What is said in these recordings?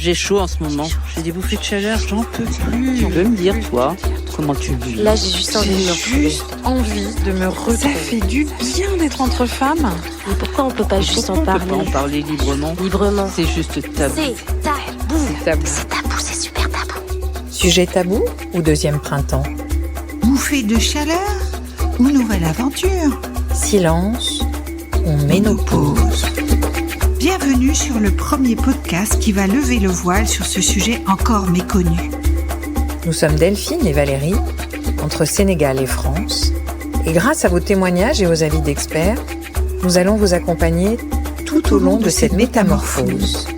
J'ai chaud en ce moment. J'ai des bouffées de chaleur, j'en peux plus. Tu peux me dire, toi, comment tu le vis? Là, j'ai juste envie de me retrouver. Envie de me retrouver. Ça fait du bien d'être entre femmes. Mais pourquoi on peut pas juste en Pourquoi on parler? peut pas en parler librement? Librement. C'est juste tabou. C'est tabou. C'est tabou. C'est tabou, c'est super tabou. Sujet tabou ou deuxième printemps? Bouffée de chaleur ou nouvelle aventure? Silence ou ménopause? Bienvenue sur le premier podcast qui va lever le voile sur ce sujet encore méconnu. Nous sommes Delphine et Valérie, entre Sénégal et France, et grâce à vos témoignages et aux avis d'experts, nous allons vous accompagner tout au long de cette métamorphose.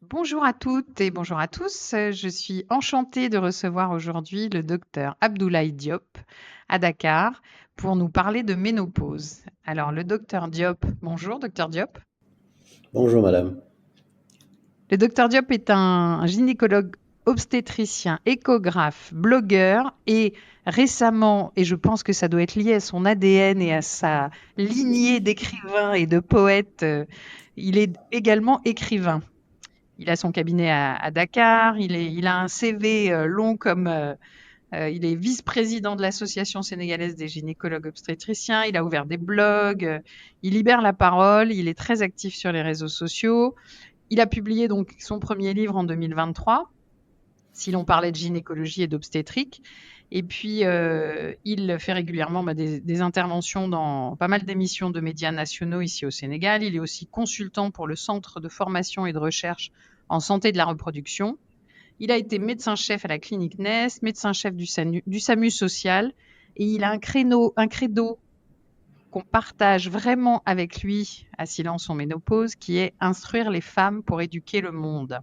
Bonjour à toutes et bonjour à tous. Je suis enchantée de recevoir aujourd'hui le docteur Abdoulaye Diop à Dakar pour nous parler de ménopause. Alors, le docteur Diop, bonjour docteur Diop. Bonjour madame. Le docteur Diop est un gynécologue obstétricien, échographe, blogueur et récemment, et je pense que ça doit être lié à son ADN et à sa lignée d'écrivains et de poètes, il est également écrivain. Il a son cabinet à Dakar, il a un CV long comme... il est vice-président de l'Association sénégalaise des gynécologues obstétriciens, il a ouvert des blogs, il libère la parole, il est très actif sur les réseaux sociaux. Il a publié donc son premier livre en 2023, si l'on parlait de gynécologie et d'obstétrique. Et puis, il fait régulièrement des interventions dans pas mal d'émissions de médias nationaux ici au Sénégal. Il est aussi consultant pour le Centre de formation et de recherche en santé de la reproduction. Il a été médecin-chef à la clinique Nest, médecin-chef du SAMU social, et il a un credo qu'on partage vraiment avec lui à Silence en ménopause, qui est instruire les femmes pour éduquer le monde.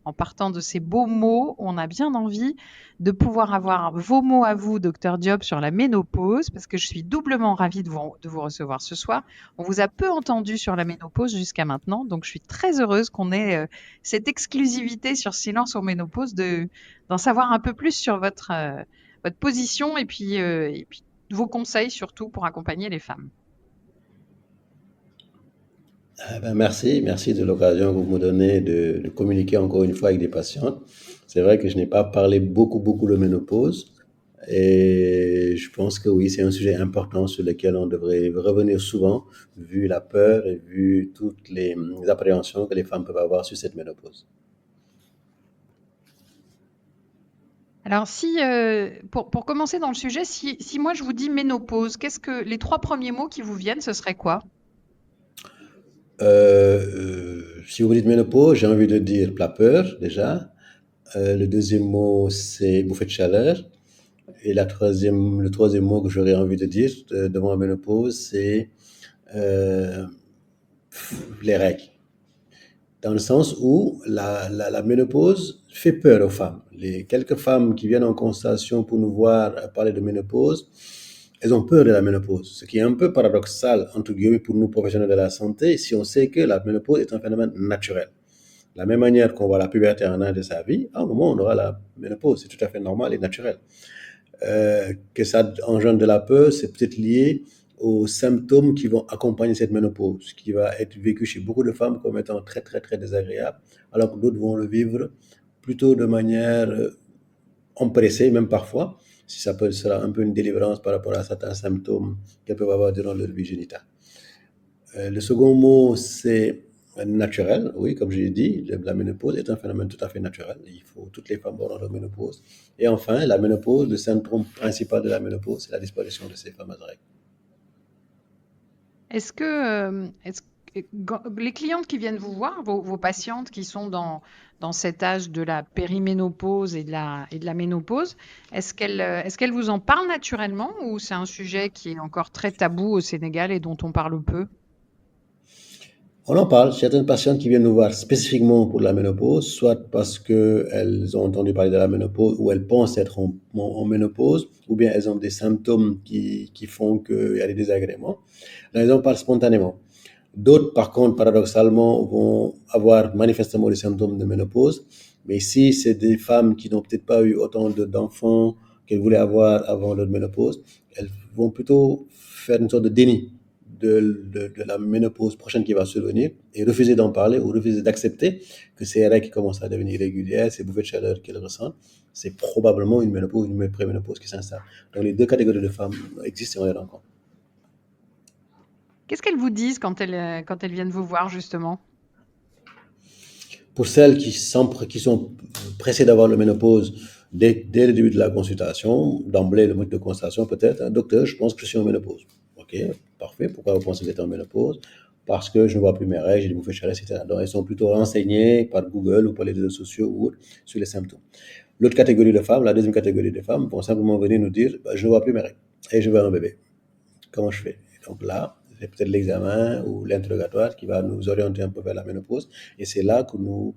En partant de ces beaux mots, on a bien envie de pouvoir avoir vos mots à vous, docteur Diop, sur la ménopause, parce que je suis doublement ravie de vous recevoir ce soir. On vous a peu entendu sur la ménopause jusqu'à maintenant, donc je suis très heureuse qu'on ait cette exclusivité sur Silence en ménopause, d'en savoir un peu plus sur votre position et puis vos conseils surtout pour accompagner les femmes. Merci de l'occasion que vous me donnez de communiquer encore une fois avec des patientes. C'est vrai que je n'ai pas parlé beaucoup de ménopause et je pense que oui, c'est un sujet important sur lequel on devrait revenir souvent, vu la peur et vu toutes les appréhensions que les femmes peuvent avoir sur cette ménopause. Alors, pour commencer dans le sujet, si moi je vous dis ménopause, qu'est-ce que les 3 premiers mots qui vous viennent, ce serait quoi? Si vous dites ménopause, j'ai envie de dire la peur déjà. Le deuxième mot, c'est bouffée de chaleur. Et le troisième mot que j'aurais envie de dire devant la ménopause, c'est les règles. Dans le sens où la ménopause fait peur aux femmes. Les quelques femmes qui viennent en consultation pour nous voir parler de ménopause, elles ont peur de la ménopause, ce qui est un peu paradoxal, entre guillemets, pour nous professionnels de la santé, si on sait que la ménopause est un phénomène naturel. De la même manière qu'on voit la puberté en âge de sa vie, à un moment, on aura la ménopause, c'est tout à fait normal et naturel. Que ça engendre de la peur, c'est peut-être lié aux symptômes qui vont accompagner cette ménopause, qui va être vécu chez beaucoup de femmes comme étant très, très, très désagréable, alors que d'autres vont le vivre plutôt de manière empressée, même parfois, si ça peut sera un peu une délivrance par rapport à certains symptômes qu'elles peuvent avoir durant leur vie génitale. Le second mot, c'est naturel. Oui, comme je l'ai dit, la ménopause est un phénomène tout à fait naturel. Toutes les femmes auront la ménopause. Et enfin, la ménopause, le symptôme principal de la ménopause, c'est la disparition de ces fameuses règles. Est-ce que les clientes qui viennent vous voir, vos patientes qui sont dans cet âge de la périménopause et de la ménopause, est-ce qu'elles vous en parlent naturellement ou c'est un sujet qui est encore très tabou au Sénégal et dont on parle peu? On en parle. Certaines patientes qui viennent nous voir spécifiquement pour la ménopause, soit parce qu'elles ont entendu parler de la ménopause ou elles pensent être en ménopause, ou bien elles ont des symptômes qui font qu'il y a des désagréments. Là, elles en parlent spontanément. D'autres, par contre, paradoxalement, vont avoir manifestement des symptômes de ménopause. Mais si c'est des femmes qui n'ont peut-être pas eu autant d'enfants qu'elles voulaient avoir avant leur ménopause, elles vont plutôt faire une sorte de déni de la ménopause prochaine qui va survenir et refuser d'en parler ou refuser d'accepter que ces règles qui commencent à devenir irrégulières, ces bouffées de chaleur qu'elles ressentent, c'est probablement une ménopause, une préménopause qui s'installe. Donc les deux catégories de femmes existent et on les rencontre. Qu'est-ce qu'elles vous disent quand elles viennent vous voir, justement? Pour celles qui sont pressées d'avoir la ménopause dès le début de la consultation, d'emblée, le mode de consultation peut-être, hein, docteur, je pense que je suis en ménopause. Ok, parfait. Pourquoi vous pensez que vous êtes en ménopause? Parce que je ne vois plus mes règles, j'ai des bouffées de chaleur, etc. Donc, elles sont plutôt renseignées par Google ou par les réseaux sociaux ou autres sur les symptômes. L'autre catégorie de femmes, la deuxième catégorie de femmes, vont simplement venir nous dire je ne vois plus mes règles et je veux un bébé. Comment je fais? Et donc là, c'est peut-être l'examen ou l'interrogatoire qui va nous orienter un peu vers la ménopause. Et c'est là que nous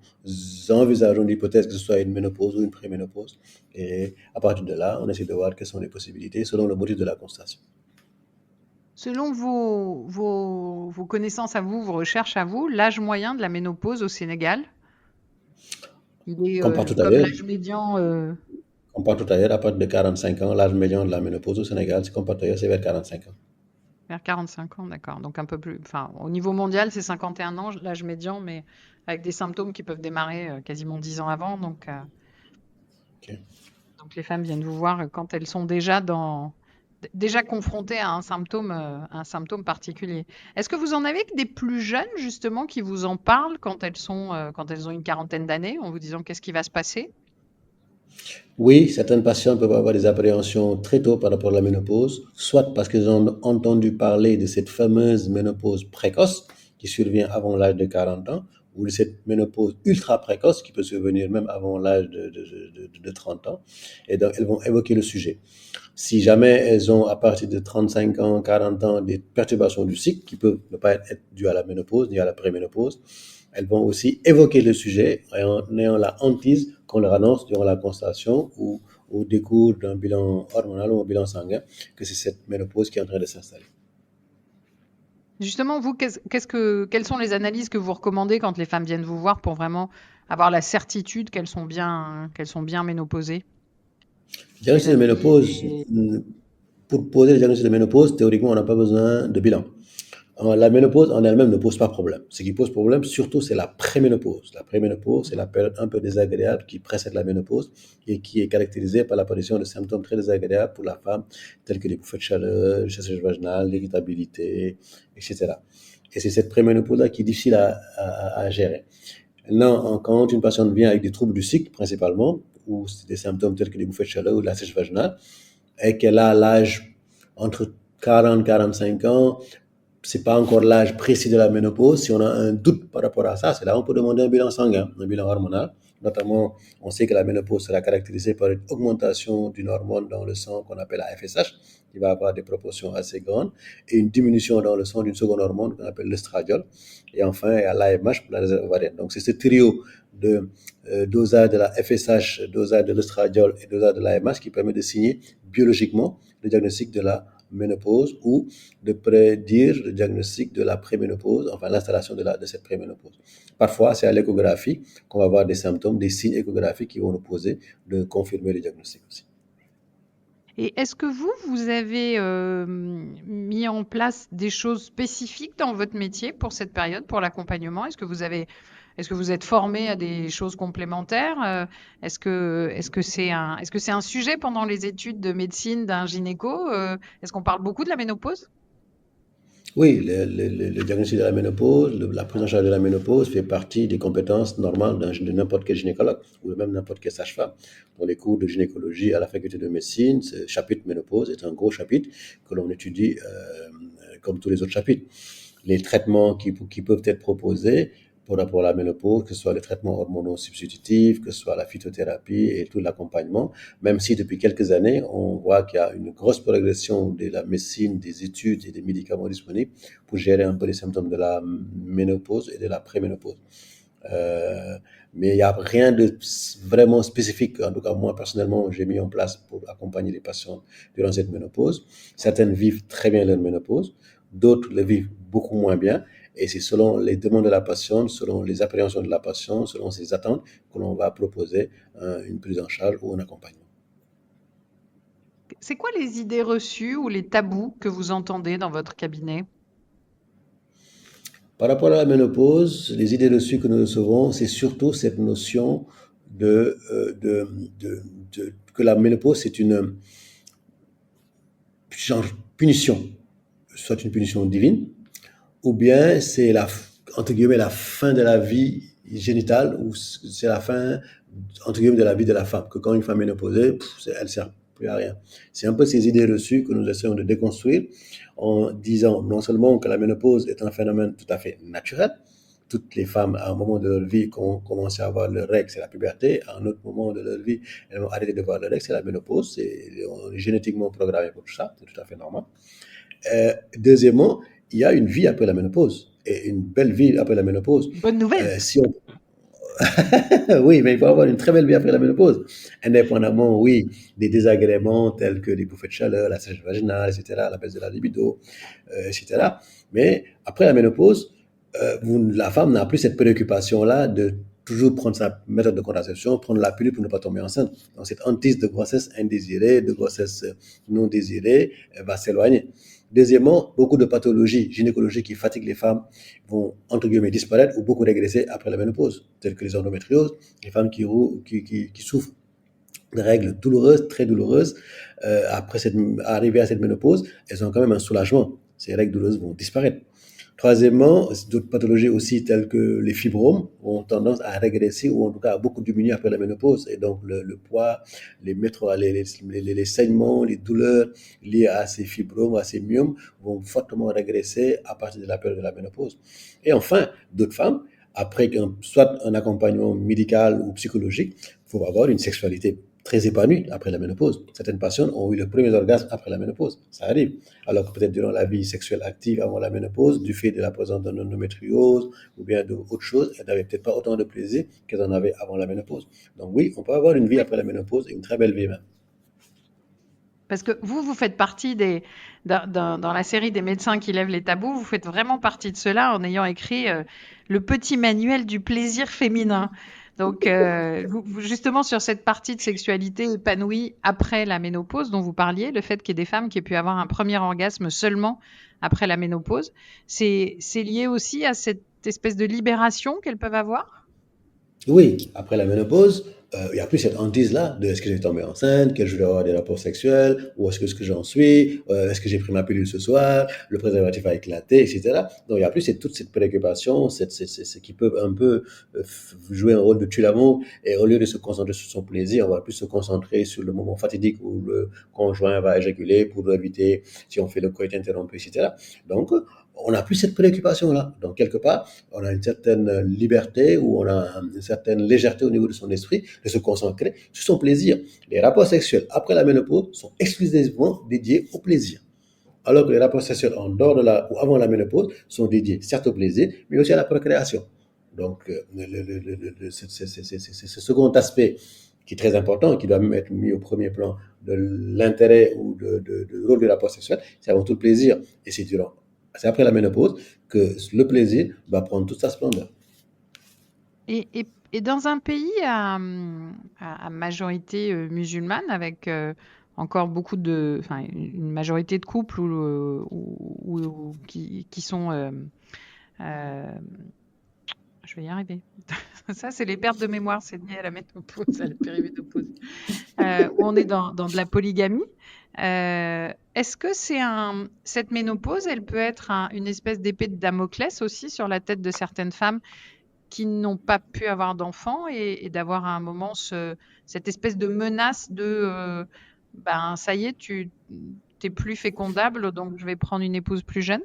envisageons l'hypothèse que ce soit une ménopause ou une préménopause. Et à partir de là, on essaie de voir quelles sont les possibilités selon le motif de la constatation. Selon vos connaissances à vous, vos recherches à vous, l'âge moyen de la ménopause au Sénégal, il est Comme partout comme ailleurs, l'âge médian. à partir de 45 ans, l'âge médian de la ménopause au Sénégal, c'est comme partout ailleurs, c'est vers 45 ans. Vers 45 ans, d'accord. Donc un peu plus. Enfin, au niveau mondial, c'est 51 ans, l'âge médian, mais avec des symptômes qui peuvent démarrer quasiment 10 ans avant. Donc les femmes viennent vous voir quand elles sont déjà confrontées à un symptôme particulier. Est-ce que vous en avez que des plus jeunes, justement, qui vous en parlent quand elles ont une quarantaine d'années, en vous disant qu'est-ce qui va se passer? Oui, certaines patientes peuvent avoir des appréhensions très tôt par rapport à la ménopause, soit parce qu'elles ont entendu parler de cette fameuse ménopause précoce qui survient avant l'âge de 40 ans, ou de cette ménopause ultra précoce qui peut survenir même avant l'âge de 30 ans. Et donc, elles vont évoquer le sujet. Si jamais elles ont, à partir de 35 ans, 40 ans, des perturbations du cycle qui peuvent ne pas être dues à la ménopause ni à la préménopause, elles vont aussi évoquer le sujet en ayant la hantise qu'on leur annonce durant la constatation ou au décours d'un bilan hormonal ou un bilan sanguin que c'est cette ménopause qui est en train de s'installer. Justement, vous, quelles sont les analyses que vous recommandez quand les femmes viennent vous voir pour vraiment avoir la certitude qu'elles sont bien ménopausées? Le diagnostic de ménopause, pour poser le diagnostic de ménopause, théoriquement, on n'a pas besoin de bilan. La ménopause en elle-même ne pose pas problème. Ce qui pose problème, surtout, c'est la préménopause. La préménopause, c'est la période un peu désagréable qui précède la ménopause et qui est caractérisée par l'apparition de symptômes très désagréables pour la femme, tels que les bouffées de chaleur, le séchage vaginal, l'irritabilité, etc. Et c'est cette préménopause-là qui est difficile à gérer. Maintenant, quand une patiente vient avec des troubles du cycle, principalement, ou des symptômes tels que les bouffées de chaleur ou la sèche vaginale, et qu'elle a l'âge entre 40 et 45 ans, c'est pas encore l'âge précis de la ménopause. Si on a un doute par rapport à ça, c'est là où on peut demander un bilan sanguin, un bilan hormonal. Notamment, on sait que la ménopause sera caractérisée par une augmentation d'une hormone dans le sang qu'on appelle la FSH, qui va avoir des proportions assez grandes, et une diminution dans le sang d'une seconde hormone qu'on appelle l'estradiol. Et enfin, il y a l'AMH pour la réserve ovarienne. Donc, c'est ce trio de dosage de la FSH, dosage de l'estradiol et dosage de l'AMH qui permet de signer biologiquement le diagnostic de la ménopause ou de prédire le diagnostic de la préménopause, enfin l'installation de cette préménopause. Parfois, c'est à l'échographie qu'on va voir des symptômes, des signes échographiques qui vont nous poser de confirmer le diagnostic aussi. Et est-ce que vous avez mis en place des choses spécifiques dans votre métier pour cette période, pour l'accompagnement? Est-ce que vous êtes formé à des choses complémentaires? Est-ce que c'est un sujet pendant les études de médecine d'un gynéco? Est-ce qu'on parle beaucoup de la ménopause? Oui, le diagnostic de la ménopause, la prise en charge de la ménopause fait partie des compétences normales de n'importe quel gynécologue ou même n'importe quelle sage-femme. Dans les cours de gynécologie à la faculté de médecine, ce chapitre ménopause est un gros chapitre que l'on étudie comme tous les autres chapitres. Les traitements qui peuvent être proposés par rapport à la ménopause, que ce soit les traitements hormonaux substitutifs, que ce soit la phytothérapie et tout l'accompagnement, même si depuis quelques années, on voit qu'il y a une grosse progression de la médecine, des études et des médicaments disponibles pour gérer un peu les symptômes de la ménopause et de la préménopause. Mais il n'y a rien de vraiment spécifique, en tout cas moi personnellement, j'ai mis en place pour accompagner les patients durant cette ménopause. Certaines vivent très bien leur ménopause, d'autres le vivent beaucoup moins bien. Et c'est selon les demandes de la patiente, selon les appréhensions de la patiente, selon ses attentes, que l'on va proposer une prise en charge ou un accompagnement. C'est quoi les idées reçues ou les tabous que vous entendez dans votre cabinet? Par rapport à la ménopause, les idées reçues que nous recevons, c'est surtout cette notion de, que la ménopause, c'est une genre punition, soit une punition divine, ou bien c'est entre guillemets, la fin de la vie génitale, ou c'est la fin, entre guillemets, de la vie de la femme, que quand une femme est ménopausée, elle ne sert plus à rien. C'est un peu ces idées reçues que nous essayons de déconstruire en disant non seulement que la ménopause est un phénomène tout à fait naturel. Toutes les femmes, à un moment de leur vie, commencent à avoir leurs règles, c'est la puberté. À un autre moment de leur vie, elles vont arrêter de voir leurs règles, c'est la ménopause. On est génétiquement programmé pour tout ça, c'est tout à fait normal. Deuxièmement, il y a une vie après la ménopause, et une belle vie après la ménopause. Bonne nouvelle. Oui, mais il faut avoir une très belle vie après la ménopause. Indépendamment, oui, des désagréments tels que les bouffées de chaleur, la sécheresse vaginale, etc., la baisse de la libido, etc. Mais après la ménopause, la femme n'a plus cette préoccupation-là de toujours prendre sa méthode de contraception, prendre la pilule pour ne pas tomber enceinte. Donc cette hantise de grossesse indésirée, de grossesse non désirée, va s'éloigner. Deuxièmement, beaucoup de pathologies gynécologiques qui fatiguent les femmes vont, entre guillemets, disparaître ou beaucoup régresser après la ménopause, telles que les endométrioses, les femmes qui souffrent de règles douloureuses, très douloureuses, arrivées à cette ménopause, elles ont quand même un soulagement. Ces règles douloureuses vont disparaître. Troisièmement, d'autres pathologies aussi telles que les fibromes ont tendance à régresser ou en tout cas à beaucoup diminuer après la ménopause. Et donc le poids, les saignements, les douleurs liées à ces fibromes, à ces myomes vont fortement régresser à partir de la période de la ménopause. Et enfin, d'autres femmes, après soit un accompagnement médical ou psychologique, vont avoir une sexualité très épanouie après la ménopause. Certaines patientes ont eu le premier orgasme après la ménopause. Ça arrive. Alors que peut-être durant la vie sexuelle active avant la ménopause, du fait de la présence d'une endométriose ou bien d'autres choses, elles n'avaient peut-être pas autant de plaisir qu'elles en avaient avant la ménopause. Donc oui, on peut avoir une vie après la ménopause et une très belle vie même. Parce que vous faites partie dans la série des médecins qui lèvent les tabous, vous faites vraiment partie de cela en ayant écrit le petit manuel du plaisir féminin. Donc, justement, sur cette partie de sexualité épanouie après la ménopause dont vous parliez, le fait qu'il y ait des femmes qui aient pu avoir un premier orgasme seulement après la ménopause, c'est lié aussi à cette espèce de libération qu'elles peuvent avoir? Oui, après la ménopause, il n'y a plus cette hantise-là de est-ce que j'ai tombé enceinte, que je vais avoir des rapports sexuels, ou est-ce que j'en suis, est-ce que j'ai pris ma pilule ce soir, le préservatif a éclaté, etc. Donc il n'y a plus toute cette préoccupation, ce qui peut un peu jouer un rôle de tue-l'amour, et au lieu de se concentrer sur son plaisir, on va plus se concentrer sur le moment fatidique où le conjoint va éjaculer pour éviter si on fait le coït interrompu, etc. Donc on n'a plus cette préoccupation-là. Donc, quelque part, on a une certaine liberté ou on a une certaine légèreté au niveau de son esprit de se concentrer sur son plaisir. Les rapports sexuels après la ménopause sont exclusivement dédiés au plaisir. Alors que les rapports sexuels en dehors ou avant la ménopause sont dédiés certes au plaisir, mais aussi à la procréation. Donc, c'est ce second aspect qui est très important, qui doit même être mis au premier plan de l'intérêt ou de rôle du rapport sexuel, c'est avant tout le plaisir. Et c'est après la ménopause que le plaisir va prendre toute sa splendeur. Et dans un pays à majorité musulmane, avec encore beaucoup une majorité de couples qui sont... je vais y arriver. Ça, c'est les pertes de mémoire, c'est lié à la ménopause, à la périménopause. Où on est dans de la polygamie. Est-ce que cette ménopause, elle peut être une espèce d'épée de Damoclès aussi sur la tête de certaines femmes qui n'ont pas pu avoir d'enfants et d'avoir à un moment cette espèce de menace de ça y est, tu n'es plus fécondable, donc je vais prendre une épouse plus jeune?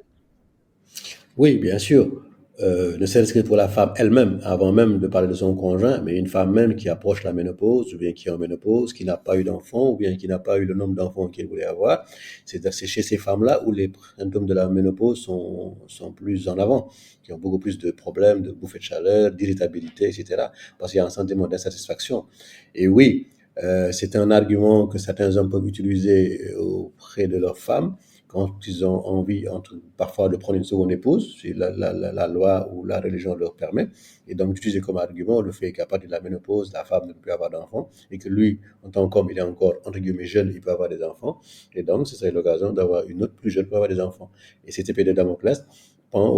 Oui, bien sûr. Ne serait-ce que pour la femme elle-même, avant même de parler de son conjoint, mais une femme même qui approche la ménopause, ou bien qui est en ménopause, qui n'a pas eu d'enfant, ou bien qui n'a pas eu le nombre d'enfants qu'elle voulait avoir, c'est chez ces femmes-là où les symptômes de la ménopause sont plus en avant, qui ont beaucoup plus de problèmes, de bouffées de chaleur, d'irritabilité, etc. Parce qu'il y a un sentiment d'insatisfaction. Et oui, c'est un argument que certains hommes peuvent utiliser auprès de leurs femmes, quand ils ont envie parfois de prendre une seconde épouse, si la loi ou la religion leur permet, et donc d'utiliser comme argument le fait qu'à partir de la ménopause, la femme ne peut plus avoir d'enfants, et que lui, en tant qu'homme, il est encore, entre guillemets, jeune, il peut avoir des enfants, et donc ce serait l'occasion d'avoir une autre plus jeune pour avoir des enfants. Et cette épée de Damoclès pend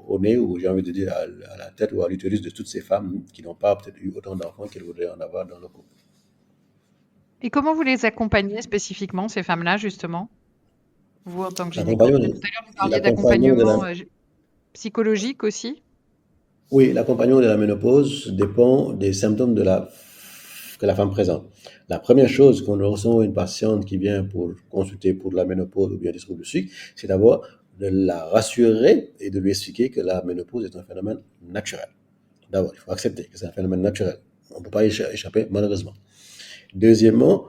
au nez, ou j'ai envie de dire à la tête ou à l'utérus de toutes ces femmes qui n'ont pas peut-être eu autant d'enfants qu'elles voudraient en avoir dans le couple. Et comment vous les accompagnez spécifiquement, ces femmes-là, justement? Vous, en tant que L'accompagnement gynécologue, de, tout à l'heure, vous parliez l'accompagnement de la, d'accompagnement psychologique aussi. oui, l'accompagnement de la ménopause dépend des symptômes que la femme présente. La première chose quand nous recevons une patiente qui vient pour consulter pour la ménopause ou bien des troubles du cycle, c'est d'abord de la rassurer et de lui expliquer que la ménopause est un phénomène naturel. D'abord, il faut accepter que c'est un phénomène naturel. On ne peut pas y échapper, malheureusement. Deuxièmement,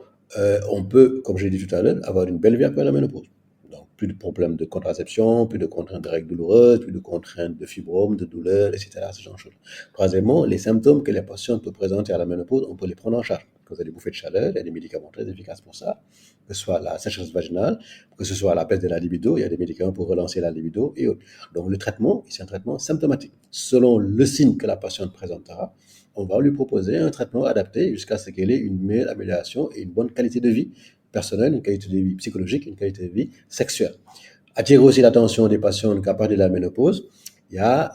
on peut, comme je l'ai dit tout à l'heure, avoir une belle vie après la ménopause. Donc, plus de problèmes de contraception, plus de contraintes de règles douloureuses, plus de contraintes de fibromes, de douleurs, etc. Ce genre de choses. Troisièmement, les symptômes que les patients peuvent présenter à la ménopause, on peut les prendre en charge. Quand vous avez des bouffées de chaleur, il y a des médicaments très efficaces pour ça, que ce soit la sécheresse vaginale, que ce soit la baisse de la libido, il y a des médicaments pour relancer la libido et autres. Donc, le traitement, c'est un traitement symptomatique. Selon le signe que la patiente présentera, on va lui proposer un traitement adapté jusqu'à ce qu'elle ait une meilleure amélioration et une bonne qualité de vie personnelle, une qualité de vie psychologique, une qualité de vie sexuelle. Attirer aussi l'attention des patients qu'à partir de la ménopause, il y a,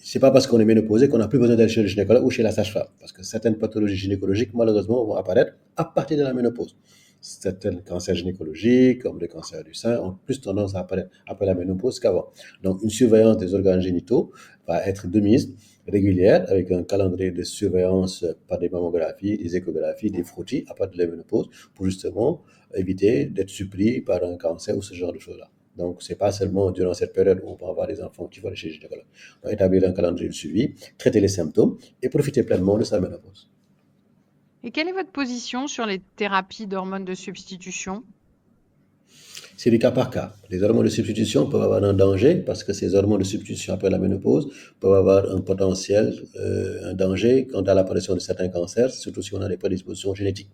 c'est pas parce qu'on est ménopausé qu'on n'a plus besoin d'aller chez le gynécologue ou chez la sage-femme, parce que certaines pathologies gynécologiques, malheureusement, vont apparaître à partir de la ménopause. Certains cancers gynécologiques, comme le cancer du sein, ont plus tendance à apparaître après la ménopause qu'avant. Donc, une surveillance des organes génitaux va être de mise régulière, avec un calendrier de surveillance par des mammographies, des échographies, des frottis à partir de la ménopause, pour justement éviter d'être surpris par un cancer ou ce genre de choses-là. Donc, c'est pas seulement durant cette période où on peut avoir des enfants qui vont aller chez le gynécologue. Donc, établir un calendrier de suivi, traiter les symptômes et profiter pleinement de sa ménopause. Et quelle est votre position sur les thérapies d'hormones de substitution? C'est du cas par cas. Les hormones de substitution peuvent avoir un danger parce que ces hormones de substitution après la ménopause peuvent avoir un potentiel, un danger quant à l'apparition de certains cancers, surtout si on a des prédispositions génétiques.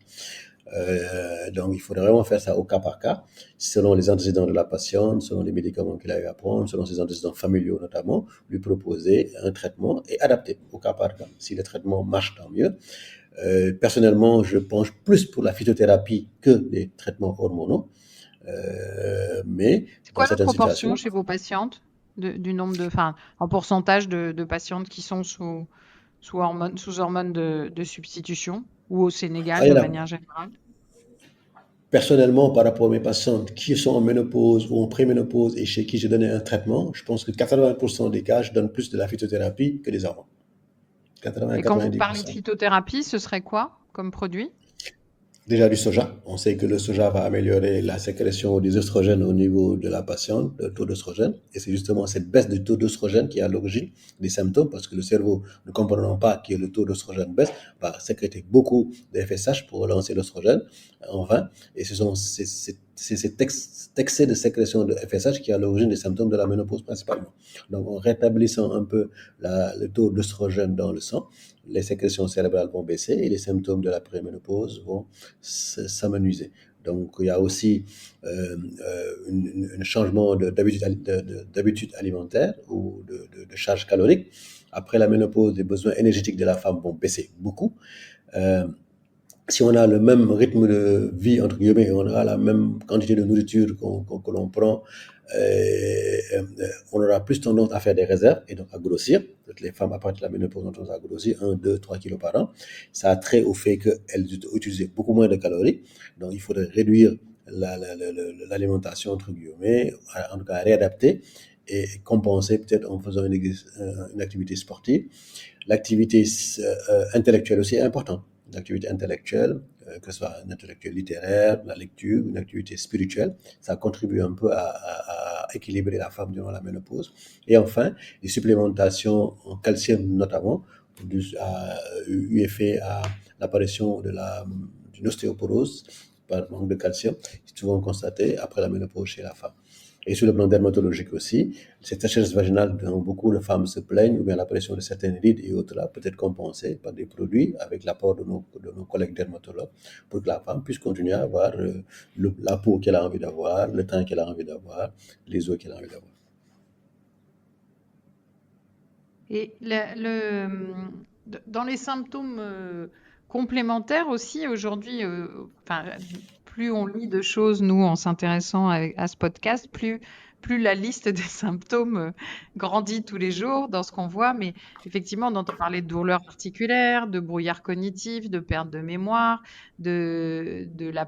Donc, il faudrait vraiment faire ça au cas par cas, selon les antécédents de la patiente, selon les médicaments qu'elle a eu à prendre, selon ses antécédents familiaux notamment, lui proposer un traitement et adapter au cas par cas. Si le traitement marche, tant mieux. Personnellement, je penche plus pour la phytothérapie que les traitements hormonaux. Mais C'est dans quoi la certaines proportion situations, chez vos patientes du nombre de, enfin, en pourcentage de patientes qui sont sous hormones de substitution ou au Sénégal il y de en a manière générale? personnellement par rapport à mes patientes qui sont en ménopause ou en préménopause et chez qui j'ai donné un traitement, je pense que 80% des cas, je donne plus de la phytothérapie que des hormones. Et quand vous parlez de 80-90%. phytothérapie, ce serait quoi comme produit? Déjà du soja. On sait que le soja va améliorer la sécrétion des oestrogènes au niveau de la patiente, le taux d'oestrogène. Et c'est justement cette baisse du taux d'oestrogène qui est à l'origine des symptômes, parce que le cerveau, ne comprenant pas que le taux d'oestrogène baisse, va sécréter beaucoup de FSH pour relancer l'oestrogène en vain. Et ce sont cet excès de sécrétion de FSH qui est à l'origine des symptômes de la ménopause principalement. Donc en rétablissant un peu le taux d'oestrogène dans le sang, les sécrétions cérébrales vont baisser et les symptômes de la préménopause vont s'amenuiser. Donc, il y a aussi un changement d'habitude alimentaire ou de charge calorique. Après la ménopause, les besoins énergétiques de la femme vont baisser beaucoup. Si on a le même rythme de vie, entre guillemets, on a la même quantité de nourriture que l'on prend, on aura plus tendance à faire des réserves et donc à grossir. Les femmes, à partir de la ménopause, ont tendance à grossir 1, 2, 3 kilos par an. Ça a trait au fait qu'elles utilisent beaucoup moins de calories. Donc, il faudrait réduire l'alimentation, entre guillemets, en tout cas réadapter et compenser peut-être en faisant une activité sportive. L'activité intellectuelle aussi est importante. L'activité intellectuelle, que ce soit une intellectuelle littéraire, la lecture, une activité spirituelle, ça contribue un peu à équilibrer la femme durant la ménopause. Et enfin, les supplémentations en calcium notamment, a eu effet à l'apparition d'une ostéoporose par manque de calcium, souvent constatée après la ménopause chez la femme. Et sur le plan dermatologique aussi, cette sécheresse vaginale dont beaucoup de femmes se plaignent, ou bien l'apparition de certaines rides et autres là, peut être compensée par des produits avec l'apport de nos collègues dermatologues pour que la femme puisse continuer à avoir la peau qu'elle a envie d'avoir, le teint qu'elle a envie d'avoir, les os qu'elle a envie d'avoir. Et dans les symptômes complémentaires aussi, aujourd'hui, plus on lit de choses, nous, en s'intéressant à ce podcast, plus plus la liste des symptômes grandit tous les jours dans ce qu'on voit, mais effectivement, on entend parler de douleurs articulaires, de brouillard cognitif, de perte de mémoire, de la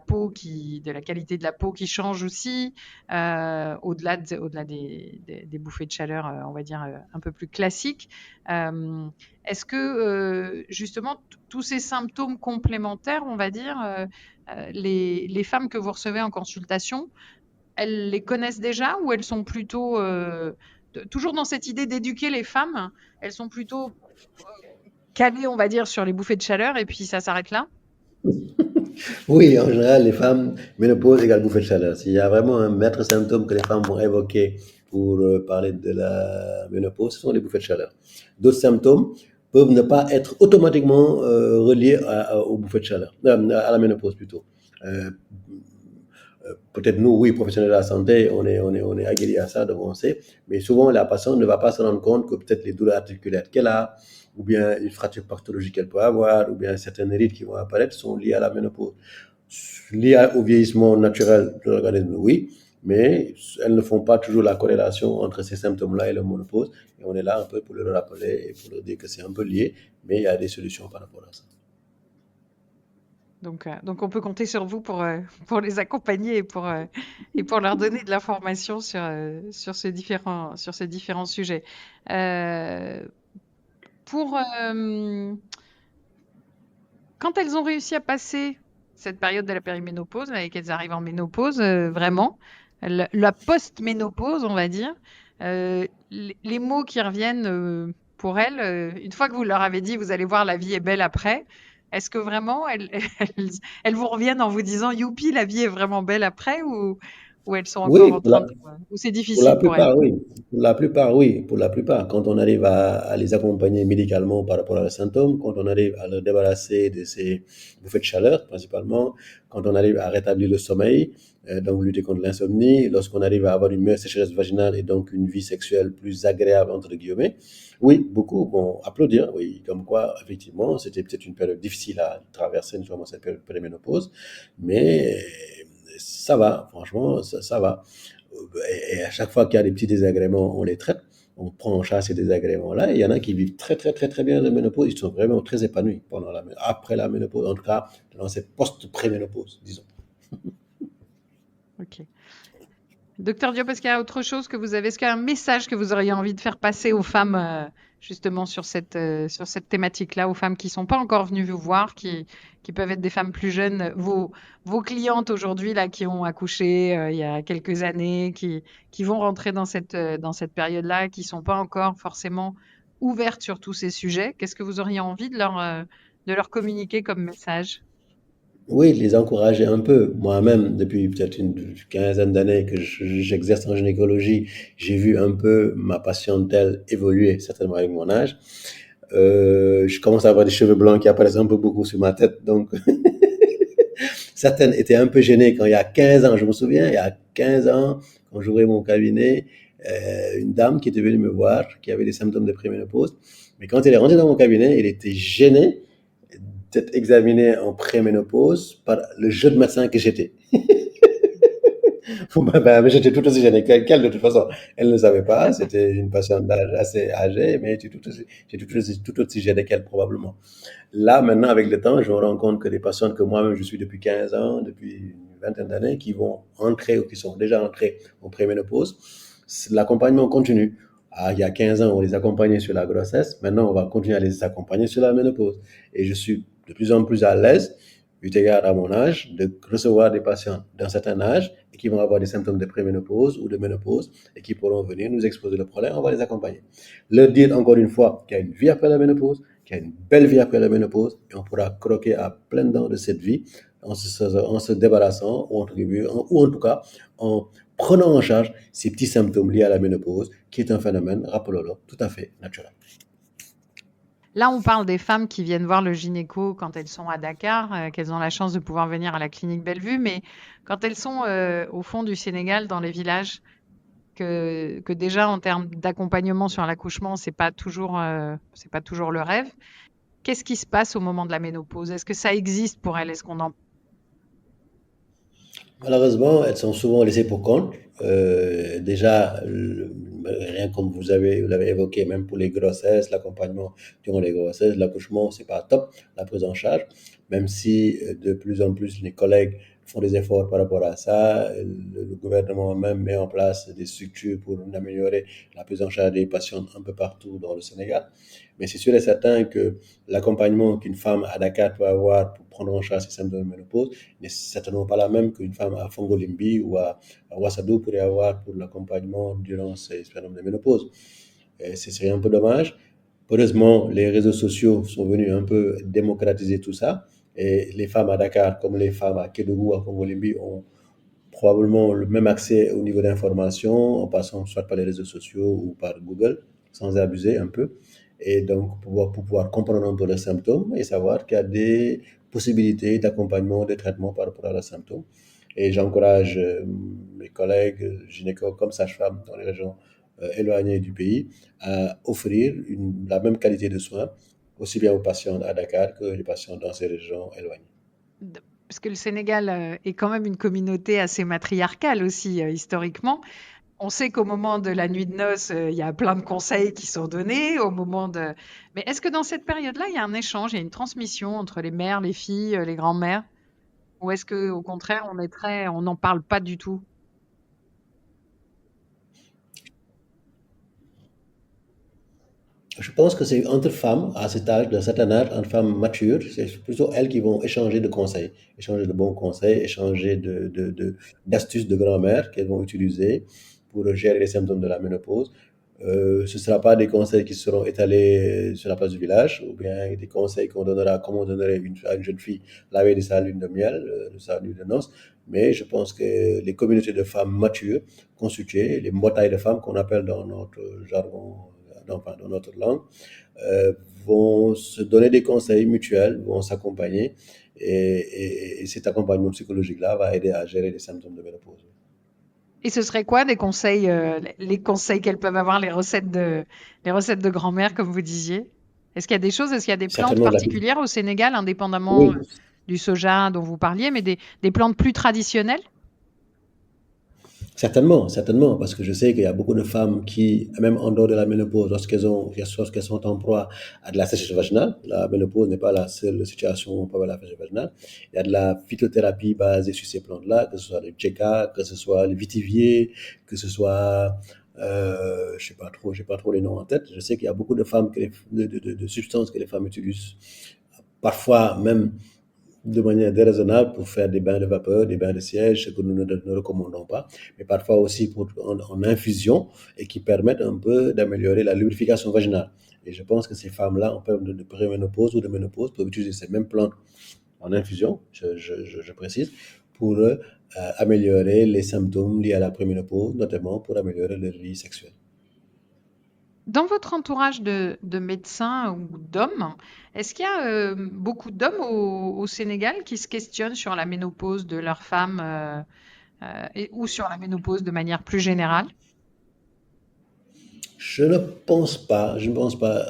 qualité de la peau qui change aussi, au-delà des bouffées de chaleur, on va dire, un peu plus classiques. Est-ce que justement tous ces symptômes complémentaires, on va dire, les femmes que vous recevez en consultation, elles les connaissent déjà ou elles sont plutôt toujours dans cette idée d'éduquer les femmes, elles sont plutôt calées, on va dire, sur les bouffées de chaleur et puis ça s'arrête là? Oui, en général, les femmes, ménopause égale bouffée de chaleur. S'il y a vraiment un maître symptôme que les femmes vont évoquer pour parler de la ménopause, ce sont les bouffées de chaleur. D'autres symptômes peuvent ne pas être automatiquement reliés aux bouffées de chaleur, à la ménopause plutôt. Peut-être nous, oui, professionnels de la santé, on est aguerris à ça, donc on sait, mais souvent la patiente ne va pas se rendre compte que peut-être les douleurs articulaires qu'elle a, ou bien une fracture pathologique qu'elle peut avoir, ou bien certaines rides qui vont apparaître sont liées à la ménopause. Liées au vieillissement naturel de l'organisme, oui, mais elles ne font pas toujours la corrélation entre ces symptômes-là et la ménopause, et on est là un peu pour le rappeler et pour leur dire que c'est un peu lié, mais il y a des solutions par rapport à ça. Donc on peut compter sur vous pour les accompagner et pour leur donner de l'information sur ces différents sujets. Quand elles ont réussi à passer cette période de la périménopause et qu'elles arrivent en ménopause, vraiment, la post-ménopause, on va dire, les mots qui reviennent pour elles, une fois que vous leur avez dit, vous allez voir, la vie est belle après, est-ce que vraiment elles vous reviennent en vous disant, youpi, la vie est vraiment belle après, ou elles sont encore Oui, en train de... Ou c'est pour la difficile pour elles? plupart, oui. Pour la plupart, oui. Pour la plupart, quand on arrive à les accompagner médicalement par rapport à leurs symptômes, quand on arrive à leur débarrasser de ces bouffées de chaleur, principalement, quand on arrive à rétablir le sommeil, donc lutter contre l'insomnie, lorsqu'on arrive à avoir une meilleure sécheresse vaginale et donc une vie sexuelle plus agréable, entre guillemets, oui, beaucoup vont applaudir, oui, comme quoi, effectivement, c'était peut-être une période difficile à traverser, notamment cette période de périménopause, mais ça va, franchement, ça va. Et à chaque fois qu'il y a des petits désagréments, on les traite, on prend en charge ces désagréments-là. Et il y en a qui vivent très, très, très, très bien la ménopause. Ils sont vraiment très épanouis après la ménopause, en tout cas dans cette post-préménopause, disons. Ok. Docteur Diop, est-ce qu'il y a autre chose que vous avez, est-ce qu'il y a un message que vous auriez envie de faire passer aux femmes justement sur cette thématique-là, aux femmes qui ne sont pas encore venues vous voir, qui peuvent être des femmes plus jeunes, vos clientes aujourd'hui là qui ont accouché il y a quelques années, qui vont rentrer dans cette période-là, qui ne sont pas encore forcément ouvertes sur tous ces sujets. Qu'est-ce que vous auriez envie de leur communiquer comme message? Oui, les encourager un peu. Moi-même, depuis peut-être une quinzaine d'années que j'exerce en gynécologie, j'ai vu un peu ma patientèle évoluer, certainement avec mon âge. Je commence à avoir des cheveux blancs qui apparaissent un peu beaucoup sur ma tête, donc certaines étaient un peu gênées quand il y a 15 ans, je me souviens, il y a 15 ans, quand j'ouvrais mon cabinet, une dame qui était venue me voir, qui avait des symptômes de préménopause, mais quand elle est rentrée dans mon cabinet, elle était gênée d'être examinée en préménopause par le jeune médecin que j'étais. Mais j'étais tout aussi gêné qu'elle, de toute façon. Elle ne savait pas, c'était une patiente d'âge assez âgée, mais j'étais tout aussi gêné qu'elle, probablement. Là, maintenant, avec le temps, je me rends compte que des patientes que moi-même je suis depuis 15 ans, depuis une vingtaine d'années, qui vont entrer ou qui sont déjà entrées en préménopause, l'accompagnement continue. Il y a 15 ans, on les accompagnait sur la grossesse. Maintenant, on va continuer à les accompagner sur la ménopause. Et je suis de plus en plus à l'aise, eu égard à mon âge, de recevoir des patients d'un certain âge et qui vont avoir des symptômes de préménopause ou de ménopause et qui pourront venir nous exposer le problème. On va les accompagner. Leur dire encore une fois qu'il y a une vie après la ménopause, qu'il y a une belle vie après la ménopause et on pourra croquer à pleines dents de cette vie en se débarrassant ou en tout cas en prenant en charge ces petits symptômes liés à la ménopause, qui est un phénomène, rappelons-le, tout à fait naturel. Là, on parle des femmes qui viennent voir le gynéco quand elles sont à Dakar, qu'elles ont la chance de pouvoir venir à la clinique Bellevue, mais quand elles sont au fond du Sénégal, dans les villages, que déjà en termes d'accompagnement sur l'accouchement, c'est pas toujours le rêve. Qu'est-ce qui se passe au moment de la ménopause? Est-ce que ça existe pour elles? Est-ce qu'on en Malheureusement, elles sont souvent laissées pour compte. Déjà, rien comme vous l'avez évoqué, même pour les grossesses, l'accompagnement durant les grossesses, l'accouchement, c'est pas top, la prise en charge, même si de plus en plus les collègues font des efforts par rapport à ça. Le gouvernement même met en place des structures pour améliorer la prise en charge des patients un peu partout dans le Sénégal. Mais c'est sûr et certain que l'accompagnement qu'une femme à Dakar peut avoir pour prendre en charge ses symptômes de ménopause n'est certainement pas la même qu'une femme à Fongolimbi ou à Ouagadougou pourrait avoir pour l'accompagnement durant ces périodes de ménopause. Et c'est un peu dommage. Heureusement, les réseaux sociaux sont venus un peu démocratiser tout ça. Et les femmes à Dakar, comme les femmes à Kédougou, à Fongolimbi, ont probablement le même accès au niveau d'information en passant soit par les réseaux sociaux ou par Google, sans abuser un peu. Et donc, pour pouvoir comprendre un peu les symptômes et savoir qu'il y a des possibilités d'accompagnement, de traitement par rapport à leurs symptômes. Et j'encourage mes collègues gynécologues comme sages-femmes dans les régions éloignées du pays à offrir la même qualité de soins aussi bien aux patients à Dakar que les patients dans ces régions éloignées. Parce que le Sénégal est quand même une communauté assez matriarcale aussi, historiquement. On sait qu'au moment de la nuit de noces, il y a plein de conseils qui sont donnés au moment de. Mais est-ce que dans cette période-là, il y a un échange, il y a une transmission entre les mères, les filles, les grands-mères? Ou est-ce que, au contraire, on n'en parle pas du tout? Je pense que c'est entre femmes, à cet âge, d'un certain âge, entre femmes matures, c'est plutôt elles qui vont échanger de conseils, échanger de bons conseils, échanger d'astuces de grand-mère qu'elles vont utiliser pour gérer les symptômes de la ménopause. Ce ne sera pas des conseils qui seront étalés sur la place du village, ou bien des conseils qu'on donnera comme on donnerait à une jeune fille la veille de sa lune de miel, de sa lune de noces. Mais je pense que les communautés de femmes matures, constituées, les motailles de femmes qu'on appelle dans notre jargon, dans notre langue, vont se donner des conseils mutuels, vont s'accompagner, et cet accompagnement psychologique-là va aider à gérer les symptômes de ménopause. Et ce serait quoi des conseils, les conseils qu'elles peuvent avoir, les recettes de grand-mère, comme vous disiez? Est-ce qu'il y a des choses, est-ce qu'il y a des plantes Certainement de la particulières au Sénégal, indépendamment Oui, du soja dont vous parliez, mais des plantes plus traditionnelles? certainement, certainement, parce que je sais qu'il y a beaucoup de femmes qui, même en dehors de la ménopause, lorsqu'elles sont en proie à de la sécheresse vaginale, la ménopause n'est pas la seule situation où on peut avoir la sécheresse vaginale, il y a de la phytothérapie basée sur ces plantes-là, que ce soit le djeka, que ce soit le vitivier, que ce soit, j'ai pas trop les noms en tête. Je sais qu'il y a beaucoup de femmes, de substances que les femmes utilisent, parfois même de manière déraisonnable pour faire des bains de vapeur, des bains de siège, ce que nous ne recommandons pas, mais parfois aussi en infusion et qui permettent un peu d'améliorer la lubrification vaginale. Et je pense que ces femmes-là, en période de préménopause ou de ménopause, peuvent utiliser ces mêmes plantes en infusion, je précise, pour améliorer les symptômes liés à la préménopause, notamment pour améliorer leur vie sexuelle. Dans votre entourage de médecins ou d'hommes, est-ce qu'il y a beaucoup d'hommes au Sénégal qui se questionnent sur la ménopause de leurs femmes ou sur la ménopause de manière plus générale? Je ne pense pas, je ne pense pas.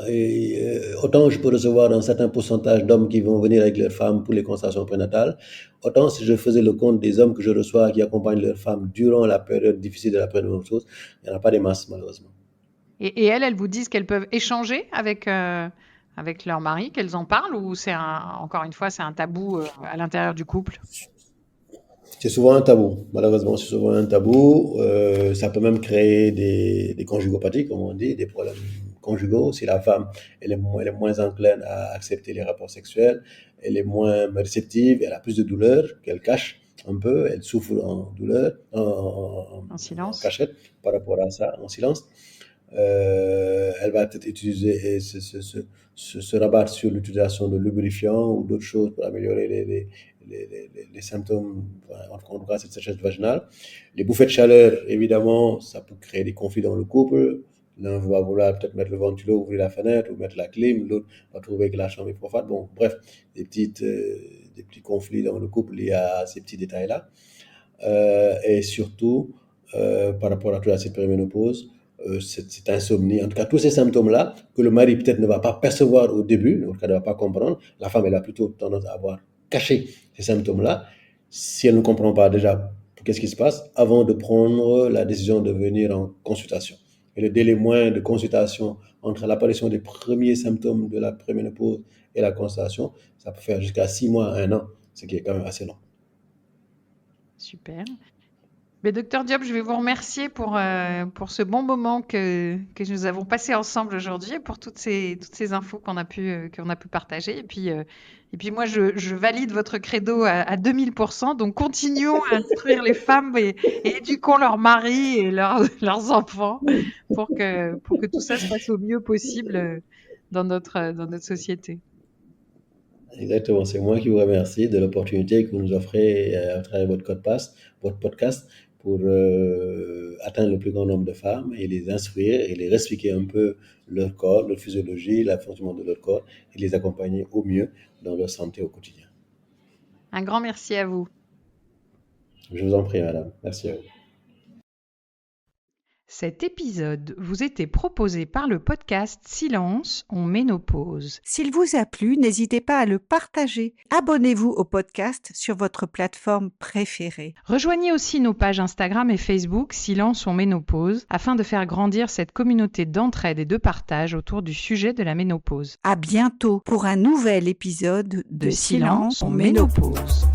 Autant je peux recevoir un certain pourcentage d'hommes qui vont venir avec leurs femmes pour les consultations prénatales, autant si je faisais le compte des hommes que je reçois qui accompagnent leurs femmes durant la période difficile de la préménopause, il n'y en a pas des masses malheureusement. Et elles vous disent qu'elles peuvent échanger avec leur mari, qu'elles en parlent, ou encore une fois, c'est un tabou à l'intérieur du couple? C'est souvent un tabou, malheureusement, c'est souvent un tabou. Ça peut même créer des conjugopathies, comme on dit, des problèmes conjugaux. Si la femme elle est moins encline à accepter les rapports sexuels, elle est moins réceptive, elle a plus de douleur qu'elle cache un peu, elle souffre en douleur, En en silence? cachette par rapport à ça, en silence. Elle va peut-être utiliser et se rabattre sur l'utilisation de lubrifiants ou d'autres choses pour améliorer les symptômes, en tout cas cette sécheresse vaginale. Les bouffées de chaleur, évidemment, ça peut créer des conflits dans le couple. L'un va vouloir peut-être mettre le ventilo, ouvrir la fenêtre ou mettre la clim, l'autre va trouver que la chambre est trop froide. Bon, bref, des petits conflits dans le couple liés à ces petits détails-là. Et surtout, par rapport à toute cette périménopause, cette insomnie, en tout cas tous ces symptômes-là, que le mari peut-être ne va pas percevoir au début, en tout cas ne va pas comprendre, la femme elle a plutôt tendance à avoir caché ces symptômes-là. Si elle ne comprend pas déjà, qu'est-ce qui se passe avant de prendre la décision de venir en consultation. Et le délai moyen de consultation entre l'apparition des premiers symptômes de la préménopause et la consultation, ça peut faire jusqu'à 6 mois à 1 an, ce qui est quand même assez long. Super. Mais Docteur Diop, je vais vous remercier pour ce bon moment que nous avons passé ensemble aujourd'hui, et pour toutes ces infos qu'on a pu partager. Et puis moi, je valide votre credo à 2000%. Donc continuons à instruire les femmes et éduquons leurs maris et leurs enfants pour que tout ça se passe au mieux possible dans notre société. Exactement, c'est moi qui vous remercie de l'opportunité que vous nous offrez à travers votre podcast, pour atteindre le plus grand nombre de femmes et les instruire et les expliquer un peu leur corps, leur physiologie, le fonctionnement de leur corps, et les accompagner au mieux dans leur santé au quotidien. Un grand merci à vous. Je vous en prie, madame. Merci à vous. Cet épisode vous était proposé par le podcast Silence, on ménopause. S'il vous a plu, n'hésitez pas à le partager. Abonnez-vous au podcast sur votre plateforme préférée. Rejoignez aussi nos pages Instagram et Facebook Silence, on ménopause afin de faire grandir cette communauté d'entraide et de partage autour du sujet de la ménopause. À bientôt pour un nouvel épisode de Silence, on ménopause.